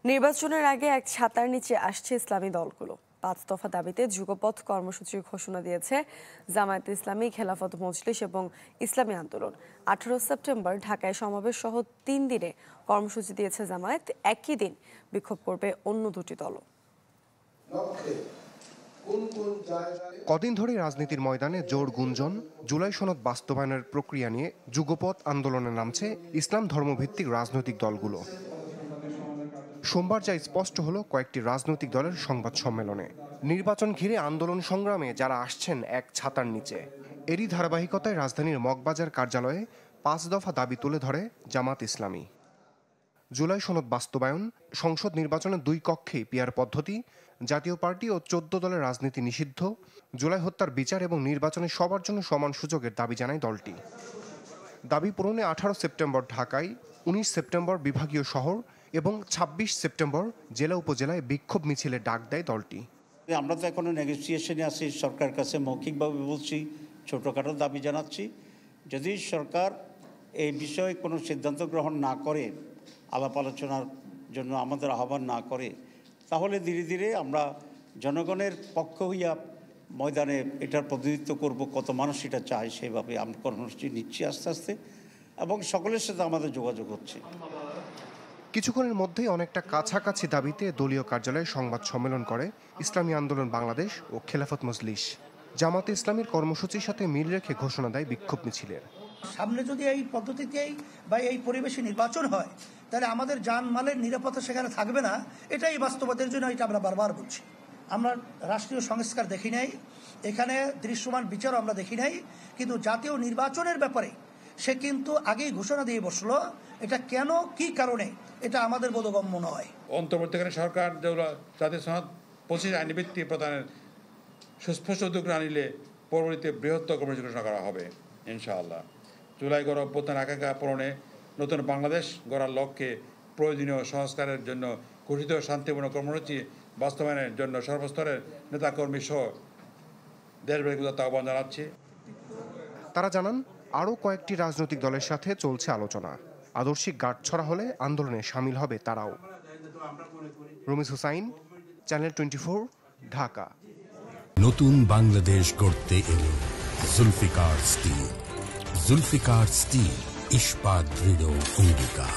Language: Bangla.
নির্বাচনের আগে এক ছাতার নিচে আসছে ইসলামী দলগুলো। ৫ দফা দাবিতে যুগপথ কর্মসূচির ঘোষণা দিয়েছে জামায়াতে ইসলামী, খেলাফত মজলিস এবং ইসলামী আন্দোলন। ১৮ সেপ্টেম্বর ঢাকায় সমাবেশ সহ ৩ দিনে কর্মসূচি দিয়েছে জামায়াত। একই দিন বিক্ষোভ করবে অন্য দুটি দলও। কদিন ধরে রাজনীতির ময়দানে জোর গুঞ্জন, জুলাই সনদ বাস্তবায়নের প্রক্রিয়া নিয়ে যুগপথ আন্দোলনে নামছে ইসলাম ধর্মভিত্তিক রাজনৈতিক দলগুলো। সোমবার যা স্পষ্ট হলো কয়েকটি রাজনৈতিক দলের সংবাদ সম্মেলনে। নির্বাচন ঘিরে আন্দোলন সংগ্রামে যারা আসছেন এক ছাতার নিচে, এরই ধারাবাহিকতায় রাজধানীর মগবাজার কার্যালয়ে ৫ দফা দাবি তুলে ধরে জামাত ইসলামী। জুলাই সনদ বাস্তবায়ন, সংসদ নির্বাচনের 2 কক্ষেই পিআর পদ্ধতি, জাতীয় পার্টি ও 14 দলের রাজনীতি নিষিদ্ধ, জুলাই হত্যার বিচার এবং নির্বাচনে সবার জন্য সমান সুযোগের দাবি জানায় দলটি। দাবি পূরণে 18 সেপ্টেম্বর ঢাকায়, 19 সেপ্টেম্বর বিভাগীয় শহর এবং 26 সেপ্টেম্বর জেলা উপজেলায় বিক্ষোভ মিছিলের ডাক দেয় দলটি। আমরা তো এখনো নেগোসিয়েশনে আছি, সরকারের কাছে মৌখিকভাবে বলছি, ছোটোখাটো দাবি জানাচ্ছি। যদি সরকার এই বিষয়ে কোনো সিদ্ধান্ত গ্রহণ না করে, আলাপ আলোচনার জন্য আমাদের আহ্বান না করে, তাহলে ধীরে ধীরে আমরা জনগণের পক্ষ হইয়া ময়দানে এটার প্রতিনিধিত্ব করব। কত মানুষ এটা চায় সেভাবে আমরা কর্মসূচি নিচ্ছি আস্তে আস্তে, এবং সকলের সাথে আমাদের যোগাযোগ হচ্ছে। কিছুক্ষণের মধ্যেই অনেকটা কাছাকাছি দাবিতে দলীয় কার্যালয়ে সংবাদ সম্মেলন করে ইসলামী আন্দোলন বাংলাদেশ ও খেলাফত মজলিস। জামাতে ইসলামীর কর্মসূচির সাথে মিল রেখে ঘোষণা দেয় বিক্ষোভ মিছিলের। সামনে যদি এই পদ্ধতিতেই বা এই পরিবেশে নির্বাচন হয়, তাহলে আমাদের জানমালের নিরাপত্তা সেখানে থাকবে না। এটাই বাস্তবতার জন্য এটা আমরা বারবার বলছি। আমরা রাষ্ট্রীয় সংস্কার দেখি নাই, এখানে দৃশ্যমান বিচারও আমরা দেখি নাই, কিন্তু জাতীয় নির্বাচনের ব্যাপারে সে কিন্তু আগেই ঘোষণা দিয়ে বসলো। এটা কেন, কি কারণে, এটা আমাদের বোধগম্য নয়। অন্তর্বর্তীকালীন সরকার জাতীয় সনদ 25 আইনি ভিত্তি প্রদানের সুস্পষ্ট উদ্যোগ না নিলে পরবর্তীতে বৃহত্তর কর্মসূচি ঘোষণা করা হবে ইনশাআল্লাহ। জুলাই গণ অভ্যুত্থান আকাঙ্ক্ষা পূরণে নতুন বাংলাদেশ গড়ার লক্ষ্যে প্রয়োজনীয় সংস্কারের জন্য ঘোষিত শান্তিপূর্ণ কর্মসূচি বাস্তবায়নের জন্য সর্বস্তরের নেতাকর্মী সহ দেশব্যাপী আহ্বান জানাচ্ছি। তারা জানান আরও কয়েকটি রাজনৈতিক দলের সাথে চলছে আলোচনা। আদর্শিক গাঁটছড়া হলে আন্দোলনে সামিল হবে তারাও। রমিজ হুসাইন, চ্যানেল 24, ঢাকা। নতুন বাংলাদেশ গড়তে এলো জুলফিকার স্টিল। জুলফিকার স্টিল, ইস্পাত দৃঢ় অঙ্গীকার।